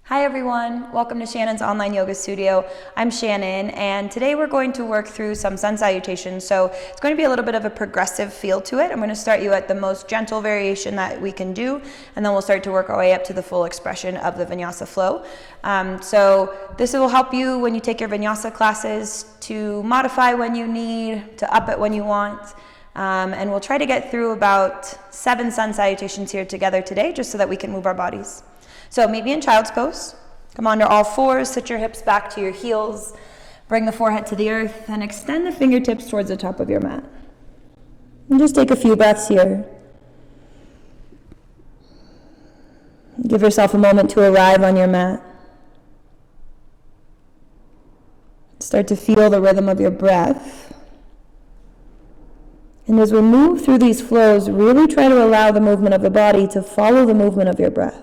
Hi everyone, welcome to Shannon's online yoga studio. I'm Shannon and today we're going to work through some sun salutations. So it's going to be a little bit of a progressive feel to it. I'm going to start you at the most gentle variation that we can do, and then we'll start to work our way up to the full expression of the Vinyasa flow. So this will help you when you take your Vinyasa classes to modify when you need, to up it when you want. And we'll try to get through about 7 sun salutations here together today just so that we can move our bodies. So meet me in child's pose. Come onto all fours, sit your hips back to your heels, bring the forehead to the earth, and extend the fingertips towards the top of your mat. And just take a few breaths here. Give yourself a moment to arrive on your mat. Start to feel the rhythm of your breath. And as we move through these flows, really try to allow the movement of the body to follow the movement of your breath.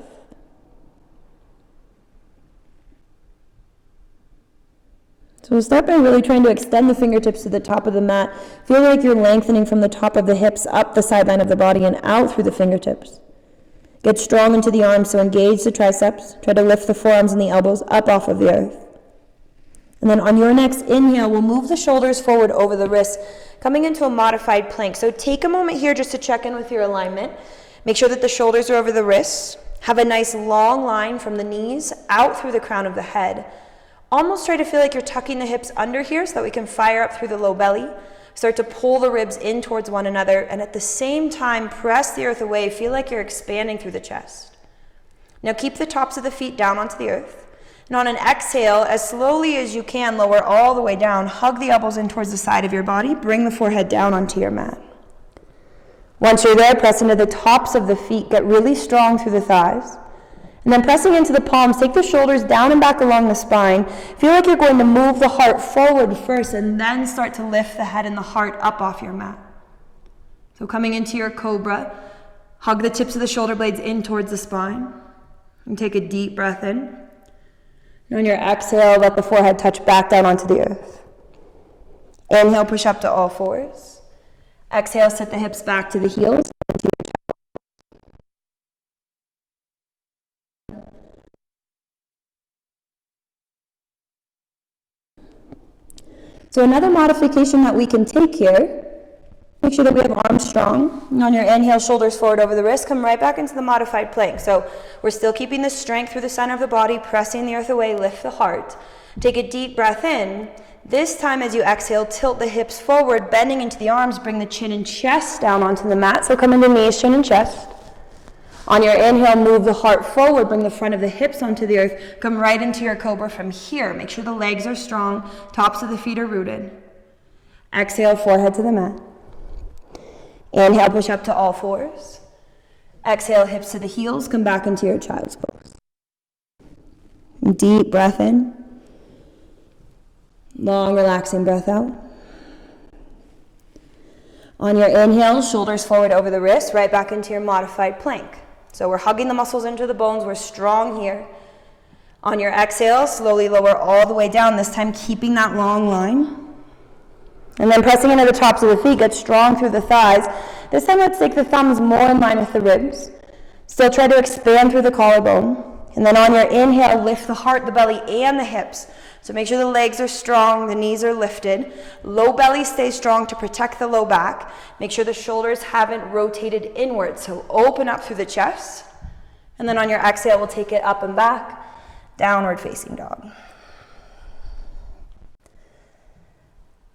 So we'll start by really trying to extend the fingertips to the top of the mat. Feel like you're lengthening from the top of the hips up the sideline of the body and out through the fingertips. Get strong into the arms, so engage the triceps. Try to lift the forearms and the elbows up off of the earth. And then on your next inhale, we'll move the shoulders forward over the wrists, coming into a modified plank. So take a moment here just to check in with your alignment. Make sure that the shoulders are over the wrists. Have a nice long line from the knees out through the crown of the head. Almost try to feel like you're tucking the hips under here so that we can fire up through the low belly. Start to pull the ribs in towards one another, and at the same time, press the earth away. Feel like you're expanding through the chest. Now keep the tops of the feet down onto the earth. And on an exhale, as slowly as you can, lower all the way down. Hug the elbows in towards the side of your body. Bring the forehead down onto your mat. Once you're there, press into the tops of the feet. Get really strong through the thighs. And then pressing into the palms, take the shoulders down and back along the spine. Feel like you're going to move the heart forward first and then start to lift the head and the heart up off your mat. So coming into your cobra, hug the tips of the shoulder blades in towards the spine. And take a deep breath in. And on your exhale, let the forehead touch back down onto the earth. Inhale, push up to all fours. Exhale, sit the hips back to the heels. So another modification that we can take here, make sure that we have arms strong. And on your inhale, shoulders forward over the wrist, come right back into the modified plank. So we're still keeping the strength through the center of the body, pressing the earth away, lift the heart. Take a deep breath in. This time as you exhale, tilt the hips forward, bending into the arms, bring the chin and chest down onto the mat. So come into knees, chin and chest. On your inhale, move the heart forward, bring the front of the hips onto the earth, come right into your cobra from here. Make sure the legs are strong, tops of the feet are rooted. Exhale, forehead to the mat. Inhale, push up to all fours. Exhale, hips to the heels, come back into your child's pose. Deep breath in. Long, relaxing breath out. On your inhale, shoulders forward over the wrists, right back into your modified plank. So we're hugging the muscles into the bones. We're strong here. On your exhale, slowly lower all the way down, this time keeping that long line. And then pressing into the tops of the feet, get strong through the thighs. This time let's take the thumbs more in line with the ribs. Still try to expand through the collarbone. And then on your inhale, lift the heart, the belly, and the hips. So make sure the legs are strong, the knees are lifted. Low belly stays strong to protect the low back. Make sure the shoulders haven't rotated inward. So open up through the chest. And then on your exhale, we'll take it up and back, downward facing dog.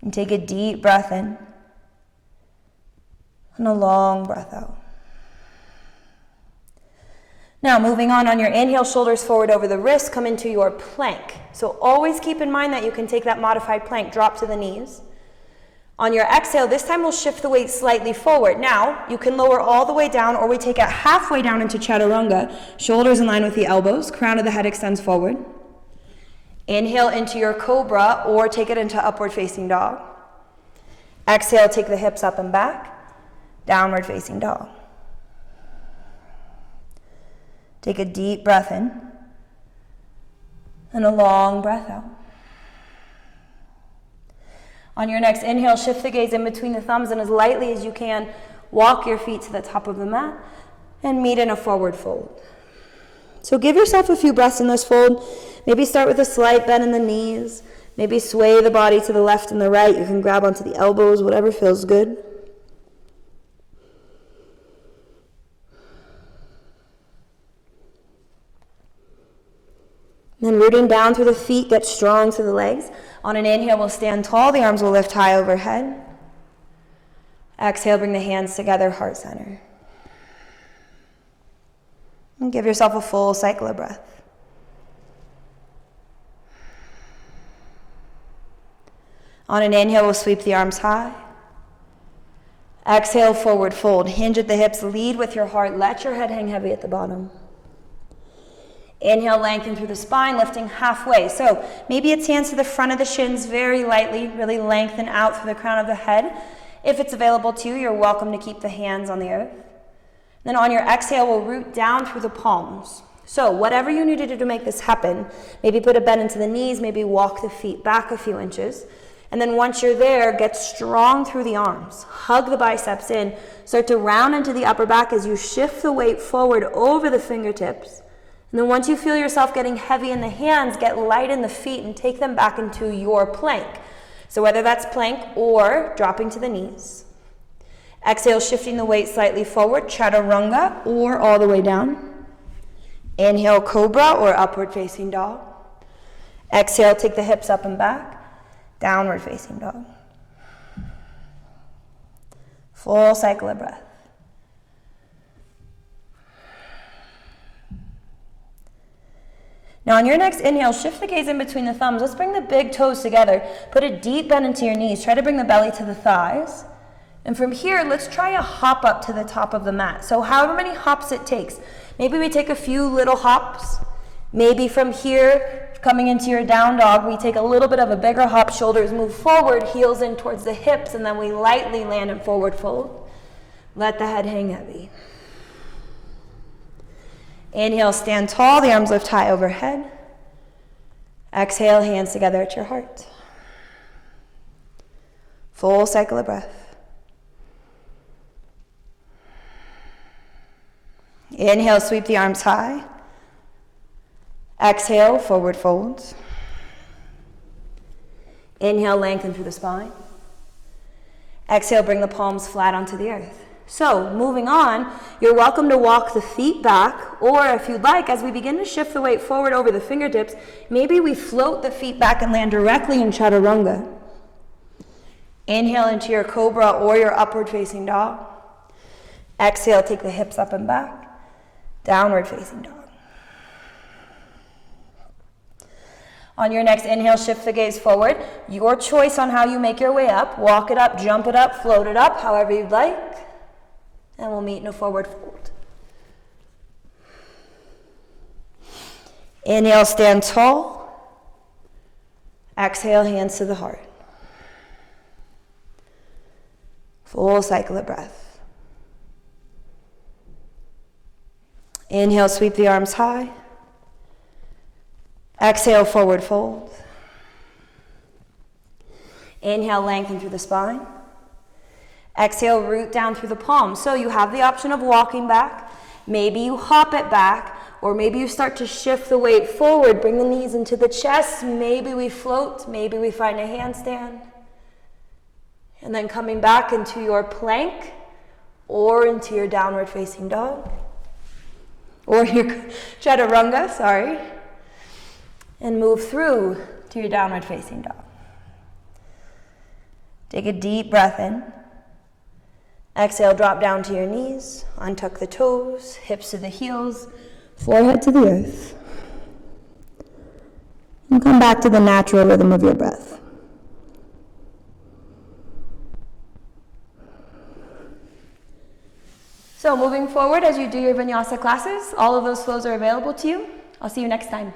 And take a deep breath in. And a long breath out. Now, moving on your inhale, shoulders forward over the wrists, come into your plank. So always keep in mind that you can take that modified plank, drop to the knees. On your exhale, this time we'll shift the weight slightly forward. Now, you can lower all the way down, or we take it halfway down into chaturanga. Shoulders in line with the elbows, crown of the head extends forward. Inhale into your cobra, or take it into upward facing dog. Exhale, take the hips up and back, downward facing dog. Take a deep breath in and a long breath out. On your next inhale, shift the gaze in between the thumbs and as lightly as you can, walk your feet to the top of the mat and meet in a forward fold. So give yourself a few breaths in this fold. Maybe start with a slight bend in the knees. Maybe sway the body to the left and the right. You can grab onto the elbows, whatever feels good. Then rooting down through the feet, get strong through the legs. On an inhale, we'll stand tall. The arms will lift high overhead. Exhale, bring the hands together, heart center. And give yourself a full cycle of breath. On an inhale, we'll sweep the arms high. Exhale, forward fold. Hinge at the hips, lead with your heart. Let your head hang heavy at the bottom. Inhale, lengthen through the spine, lifting halfway. So maybe it's hands to the front of the shins very lightly, really lengthen out through the crown of the head. If it's available to you, you're welcome to keep the hands on the earth. Then on your exhale, we'll root down through the palms. So whatever you need to do to make this happen, maybe put a bend into the knees, maybe walk the feet back a few inches. And then once you're there, get strong through the arms. Hug the biceps in. Start to round into the upper back as you shift the weight forward over the fingertips. And then once you feel yourself getting heavy in the hands, get light in the feet and take them back into your plank. So whether that's plank or dropping to the knees. Exhale, shifting the weight slightly forward, chaturanga, or all the way down. Inhale, cobra or upward facing dog. Exhale, take the hips up and back, downward facing dog. Full cycle of breath. Now on your next inhale, shift the gaze in between the thumbs. Let's bring the big toes together. Put a deep bend into your knees. Try to bring the belly to the thighs. And from here, let's try a hop up to the top of the mat. So however many hops it takes. Maybe we take a few little hops. Maybe from here, coming into your down dog, we take a little bit of a bigger hop. Shoulders move forward, heels in towards the hips, and then we lightly land in forward fold. Let the head hang heavy. Inhale, stand tall, the arms lift high overhead. Exhale, hands together at your heart. Full cycle of breath. Inhale, sweep the arms high. Exhale, forward fold. Inhale, lengthen through the spine. Exhale, bring the palms flat onto the earth. So, moving on, you're welcome to walk the feet back, or if you'd like, as we begin to shift the weight forward over the fingertips, maybe we float the feet back and land directly in chaturanga. Inhale into your cobra or your upward facing dog. Exhale, take the hips up and back, downward facing dog. On your next inhale, shift the gaze forward. Your choice on how you make your way up. Walk it up, jump it up, float it up, however you'd like. And we'll meet in a forward fold. Inhale, stand tall. Exhale, hands to the heart. Full cycle of breath. Inhale, sweep the arms high. Exhale, forward fold. Inhale, lengthen through the spine. Exhale, root down through the palms. So you have the option of walking back. Maybe you hop it back, or maybe you start to shift the weight forward. Bring the knees into the chest. Maybe we float. Maybe we find a handstand. And then coming back into your plank, or into your downward facing dog, or your chaturanga, sorry. And move through to your downward facing dog. Take a deep breath in. Exhale, drop down to your knees, untuck the toes, hips to the heels, forehead to the earth. And come back to the natural rhythm of your breath. So moving forward as you do your Vinyasa classes, all of those flows are available to you. I'll see you next time.